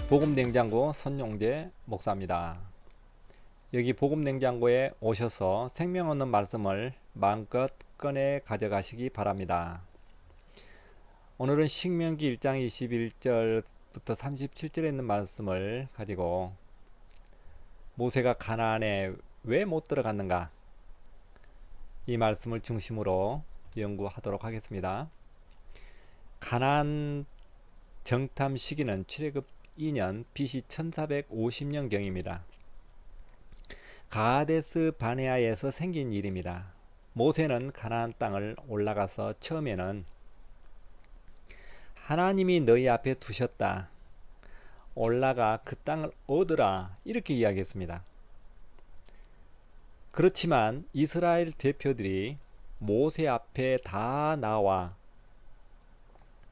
복음냉장고 선용재 목사입니다. 여기 복음냉장고에 오셔서 생명 얻는 말씀을 마음껏 꺼내 가져가시기 바랍니다. 오늘은 신명기 1장 21절부터 37절에 있는 말씀을 가지고 모세가 가나안에 왜 못 들어갔는가, 이 말씀을 중심으로 연구하도록 하겠습니다. 가나안 정탐 시기는 출애굽 2년 BC 1450년경입니다. 가데스 바네아에서 생긴 일입니다. 모세는 가나안 땅을 올라가서 처음에는 하나님이 너희 앞에 두셨다, 올라가 그 땅을 얻으라, 이렇게 이야기했습니다. 그렇지만 이스라엘 대표들이 모세 앞에 다 나와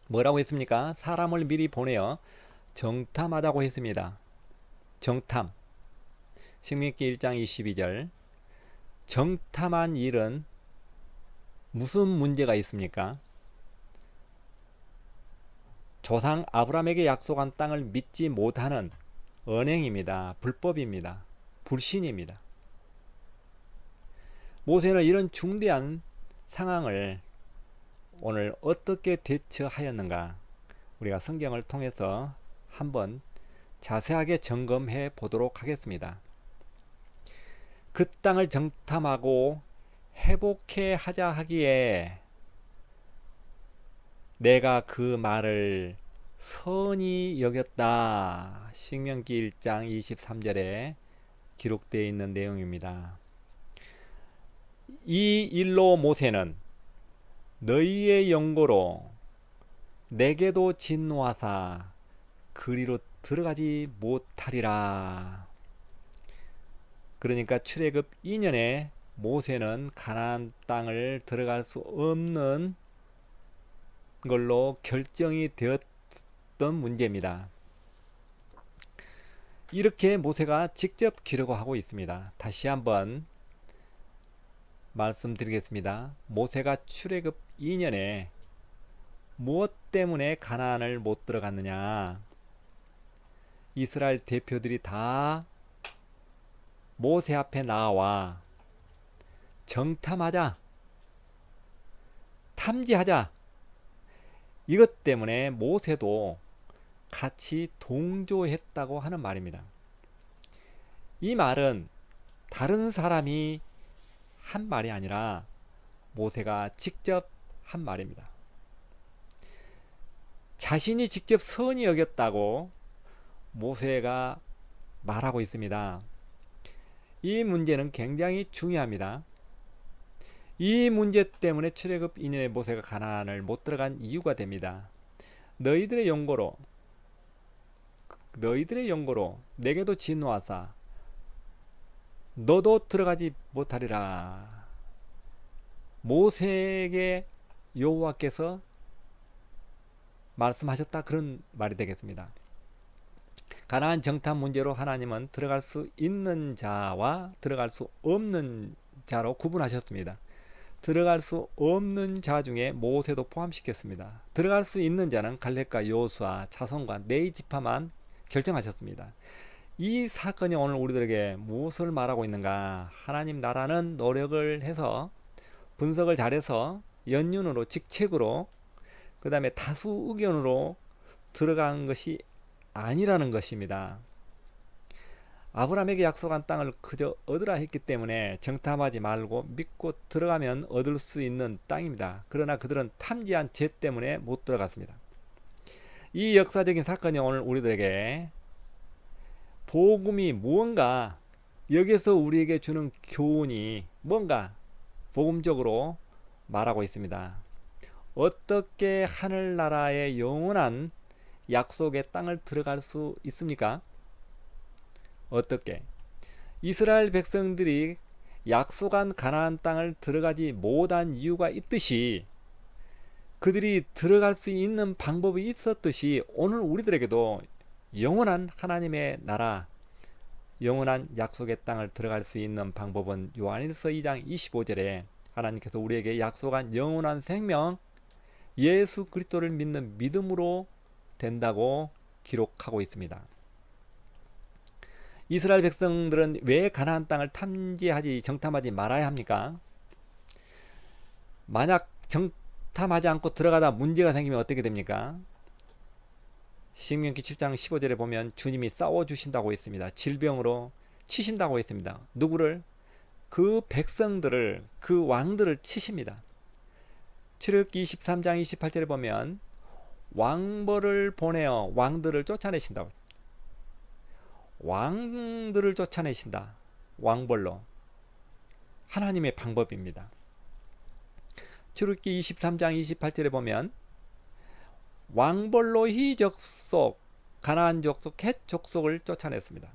뭐라고 했습니까? 사람을 미리 보내어 정탐하자고 했습니다. 정탐. 신명기 1장 22절. 정탐한 일은 무슨 문제가 있습니까? 조상 아브라함에게 약속한 땅을 믿지 못하는 언행입니다. 불법입니다. 불신입니다. 모세는 이런 중대한 상황을 오늘 어떻게 대처하였는가, 우리가 성경을 통해서 한번 자세하게 점검해 보도록 하겠습니다. 그 땅을 정탐하고 회복해 하자 하기에 내가 그 말을 선히 여겼다. 신명기 1장 23절에 기록되어 있는 내용입니다. 이 일로 모세는 너희의 영고로 내게도 진노하사 그리로 들어가지 못하리라. 그러니까 출애굽 2년에 모세는 가나안 땅을 들어갈 수 없는 걸로 결정이 되었던 문제입니다. 이렇게 모세가 직접 기록하고 있습니다. 다시 한번 말씀드리겠습니다. 모세가 출애굽 2년에 무엇 때문에 가나안을 못 들어갔느냐, 이스라엘 대표들이 다 모세 앞에 나와 정탐하자, 탐지하자, 이것 때문에 모세도 같이 동조했다고 하는 말입니다. 이 말은 다른 사람이 한 말이 아니라 모세가 직접 한 말입니다. 자신이 직접 선히 여겼다고 모세가 말하고 있습니다. 이 문제는 굉장히 중요합니다. 이 문제 때문에 출애굽 2년에 모세가 가나안을 못 들어간 이유가 됩니다. 너희들의 영고로 내게도 진노하사 너도 들어가지 못하리라. 모세에게 여호와께서 말씀하셨다, 그런 말이 되겠습니다. 가나안 정탐 문제로 하나님은 들어갈 수 있는 자와 들어갈 수 없는 자로 구분하셨습니다. 들어갈 수 없는 자 중에 모세도 포함시켰습니다. 들어갈 수 있는 자는 갈렙과 여호수아, 자손과 네 지파만 결정하셨습니다. 이 사건이 오늘 우리들에게 무엇을 말하고 있는가? 하나님 나라는 노력을 해서 분석을 잘해서 연륜으로, 직책으로, 그 다음에 다수 의견으로 들어간 것이 아니라는 것입니다. 아브라함에게 약속한 땅을 그저 얻으라 했기 때문에 정탐하지 말고 믿고 들어가면 얻을 수 있는 땅입니다. 그러나 그들은 탐지한 죄 때문에 못 들어갔습니다. 이 역사적인 사건이 오늘 우리들에게 복음이 무언가, 여기서 우리에게 주는 교훈이 뭔가 복음적으로 말하고 있습니다. 어떻게 하늘나라의 영원한 약속의 땅을 들어갈 수 있습니까? 어떻게? 이스라엘 백성들이 약속한 가나안 땅을 들어가지 못한 이유가 있듯이, 그들이 들어갈 수 있는 방법이 있었듯이 오늘 우리들에게도 영원한 하나님의 나라, 영원한 약속의 땅을 들어갈 수 있는 방법은 요한일서 2장 25절에 하나님께서 우리에게 약속한 영원한 생명, 예수 그리스도를 믿는 믿음으로 된다고 기록하고 있습니다. 이스라엘 백성들은 왜 가나안 땅을 탐지하지 정탐하지 말아야 합니까? 만약 정탐하지 않고 들어가다 문제가 생기면 어떻게 됩니까? 신명기 7장 15절에 보면 주님이 싸워주신다고 했습니다. 질병으로 치신다고 했습니다. 누구를? 그 백성들을, 그 왕들을 치십니다. 출애굽기 23장 28절에 보면 왕벌을 보내어 왕들을 쫓아내신다고. 왕들을 쫓아내신다. 왕벌로. 하나님의 방법입니다. 출애굽기 23장 28절에 보면 왕벌로 희 족속, 가나안 족속, 헷 족속을 쫓아냈습니다.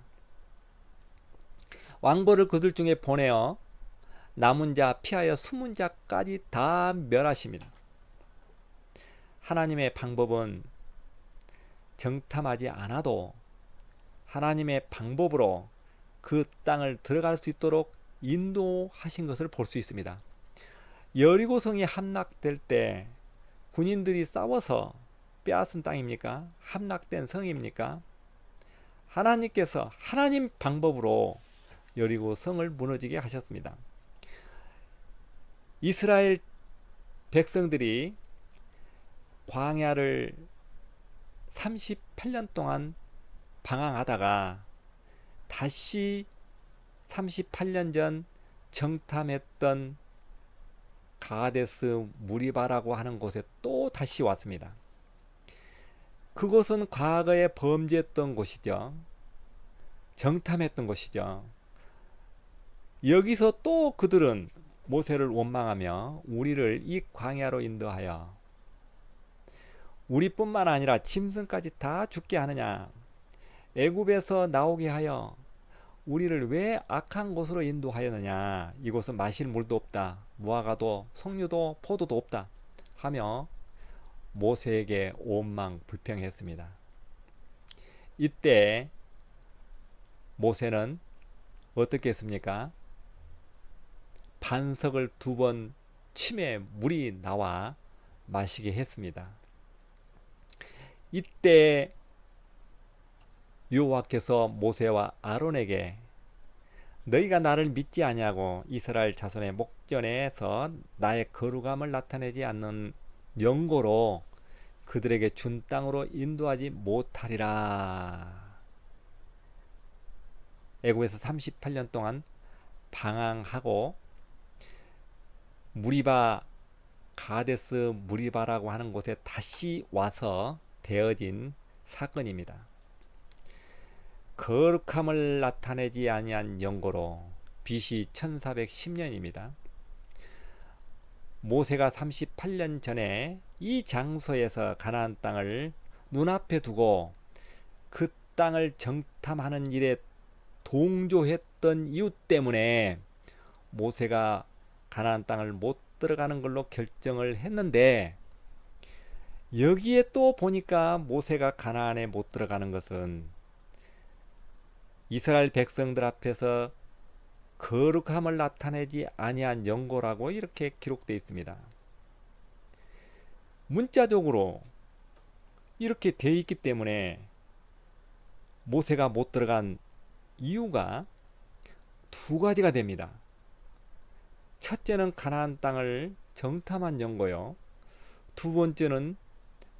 왕벌을 그들 중에 보내어 남은 자 피하여 숨은 자까지 다 멸하십니다. 하나님의 방법은 정탐하지 않아도 하나님의 방법으로 그 땅을 들어갈 수 있도록 인도하신 것을 볼 수 있습니다. 여리고성이 함락될 때 군인들이 싸워서 빼앗은 땅입니까? 함락된 성입니까? 하나님께서 하나님 방법으로 여리고성을 무너지게 하셨습니다. 이스라엘 백성들이 광야를 38년 동안 방황하다가 다시 38년 전 정탐했던 가데스 무리바라고 하는 곳에 또 다시 왔습니다. 그곳은 과거에 범죄했던 곳이죠. 정탐했던 곳이죠. 여기서 또 그들은 모세를 원망하며 우리를 이 광야로 인도하여 우리뿐만 아니라 짐승까지 다 죽게 하느냐, 애굽에서 나오게 하여 우리를 왜 악한 곳으로 인도하였느냐, 이곳은 마실 물도 없다, 무화과도 석류도 포도도 없다 하며 모세에게 원망 불평했습니다. 이때 모세는 어떻게 했습니까? 반석을 2번 치매 물이 나와 마시게 했습니다. 이때 여호와께서 모세와 아론에게 너희가 나를 믿지 아니하고 이스라엘 자손의 목전에서 나의 거룩함을 나타내지 않는 연고로 그들에게 준 땅으로 인도하지 못하리라. 애굽에서 38년 동안 방황하고 무리바, 가데스 무리바라고 하는 곳에 다시 와서 되어진 사건입니다. 거룩함을 나타내지 아니한 연고로 BC 1410년입니다. 모세가 38년 전에 이 장소에서 가나안 땅을 눈앞에 두고 그 땅을 정탐하는 일에 동조했던 이유 때문에 모세가 가나안 땅을 못 들어가는 걸로 결정을 했는데, 여기에 또 보니까 모세가 가나안에 못 들어가는 것은 이스라엘 백성들 앞에서 거룩함을 나타내지 아니한 연고라고 이렇게 기록되어 있습니다. 문자적으로 이렇게 되어 있기 때문에 모세가 못 들어간 이유가 2가지가 됩니다. 첫째는 가나안 땅을 정탐한 연고요, 2번째는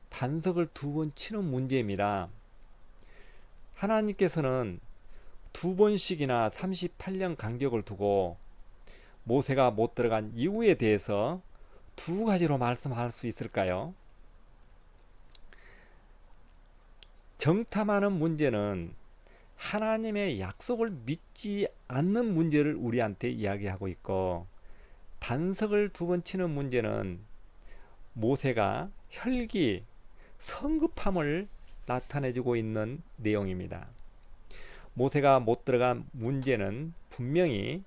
반석을 2번 치는 문제입니다. 하나님께서는 2번씩이나 38년 간격을 두고 모세가 못 들어간 이유에 대해서 2가지로 말씀할 수 있을까요? 정탐하는 문제는 하나님의 약속을 믿지 않는 문제를 우리한테 이야기하고 있고, 반석을 2번 치는 문제는 모세가 혈기, 성급함을 나타내주고 있는 내용입니다. 모세가 못 들어간 문제는 분명히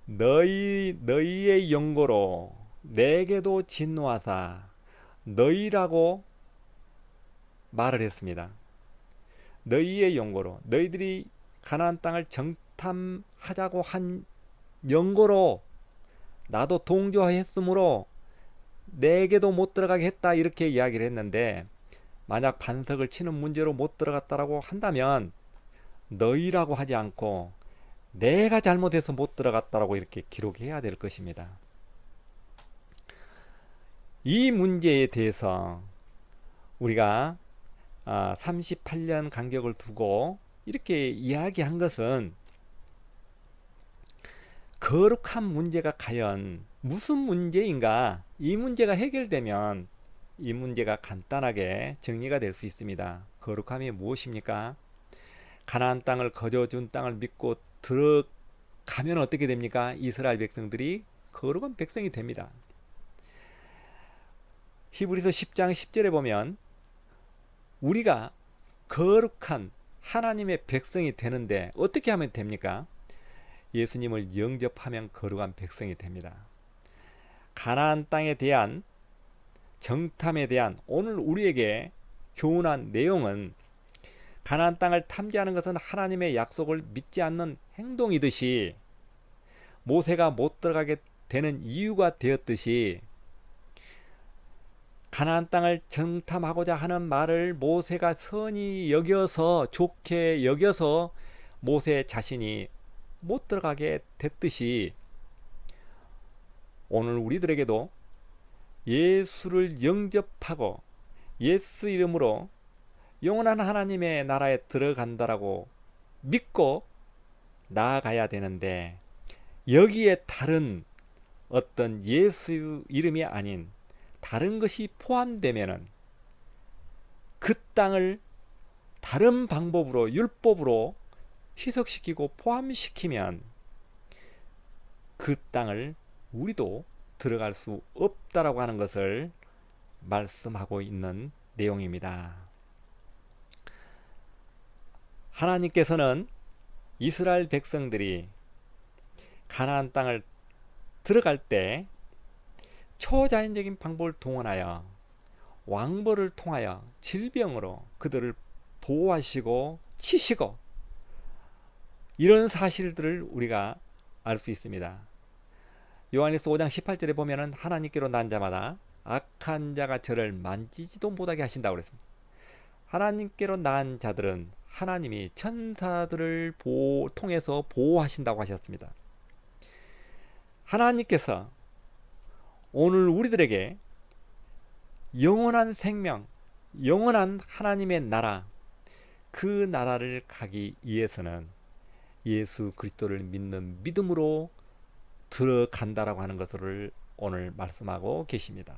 너희의 연고로 내게도 진노하사 너희라고 말을 했습니다. 너희의 연고로, 너희들이 가나안 땅을 정탐하자고 한 연고로 나도 동조했으므로 내게도 못 들어가게 했다, 이렇게 이야기를 했는데, 만약 반석을 치는 문제로 못 들어갔다라고 한다면 너희라고 하지 않고 내가 잘못해서 못 들어갔다라고 이렇게 기록해야 될 것입니다. 이 문제에 대해서 우리가 38년 간격을 두고 이렇게 이야기한 것은 거룩한 문제가 과연 무슨 문제인가, 이 문제가 해결되면 이 문제가 간단하게 정리가 될 수 있습니다. 거룩함이 무엇입니까? 가나안 땅을 거저준 땅을 믿고 들어가면 어떻게 됩니까? 이스라엘 백성들이 거룩한 백성이 됩니다. 히브리서 10장 10절에 보면 우리가 거룩한 하나님의 백성이 되는데 어떻게 하면 됩니까? 예수님을 영접하면 거룩한 백성이 됩니다. 가나안 땅에 대한 정탐에 대한 오늘 우리에게 교훈한 내용은 가나안 땅을 탐지하는 것은 하나님의 약속을 믿지 않는 행동이듯이 모세가 못 들어가게 되는 이유가 되었듯이 가나안 땅을 정탐하고자 하는 말을 모세가 선히 여겨서 좋게 여겨서 모세 자신이 못 들어가게 됐듯이 오늘 우리들에게도 예수를 영접하고 예수 이름으로 영원한 하나님의 나라에 들어간다라고 믿고 나아가야 되는데 여기에 다른 어떤 예수 이름이 아닌 다른 것이 포함되면은 그 땅을 다른 방법으로 율법으로 희석시키고 포함시키면 그 땅을 우리도 들어갈 수 없다라고 하는 것을 말씀하고 있는 내용입니다. 하나님께서는 이스라엘 백성들이 가나안 땅을 들어갈 때 초자연적인 방법을 동원하여 왕벌을 통하여 질병으로 그들을 보호하시고 치시고 이런 사실들을 우리가 알 수 있습니다. 요한일서 5장 18절에 보면은 하나님께로 난 자마다 악한 자가 저를 만지지도 못하게 하신다고 그랬습니다. 하나님께로 난 자들은 하나님이 천사들을 통해서 보호하신다고 하셨습니다. 하나님께서 오늘 우리들에게 영원한 생명, 영원한 하나님의 나라, 그 나라를 가기 위해서는 예수 그리스도를 믿는 믿음으로 들어간다라고 하는 것을 오늘 말씀하고 계십니다.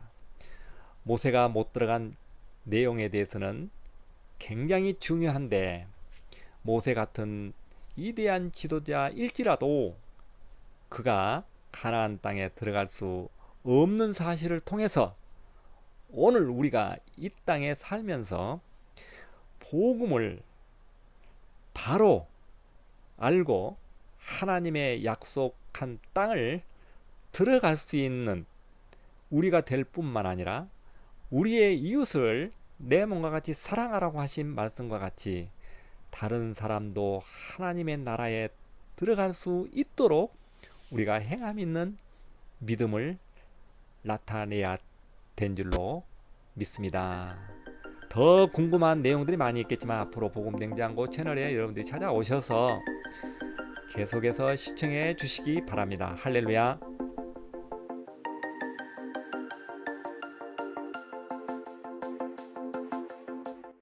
모세가 못 들어간 내용에 대해서는 굉장히 중요한데 모세 같은 위대한 지도자일지라도 그가 가나안 땅에 들어갈 수 없는 사실을 통해서 오늘 우리가 이 땅에 살면서 복음을 바로 알고 하나님의 약속한 땅을 들어갈 수 있는 우리가 될 뿐만 아니라 우리의 이웃을 내 몸과 같이 사랑하라고 하신 말씀과 같이 다른 사람도 하나님의 나라에 들어갈 수 있도록 우리가 행함 있는 믿음을 나타내야 된 줄로 믿습니다. 더 궁금한 내용들이 많이 있겠지만 앞으로 복음냉장고 채널에 여러분들이 찾아오셔서 계속해서 시청해 주시기 바랍니다. 할렐루야.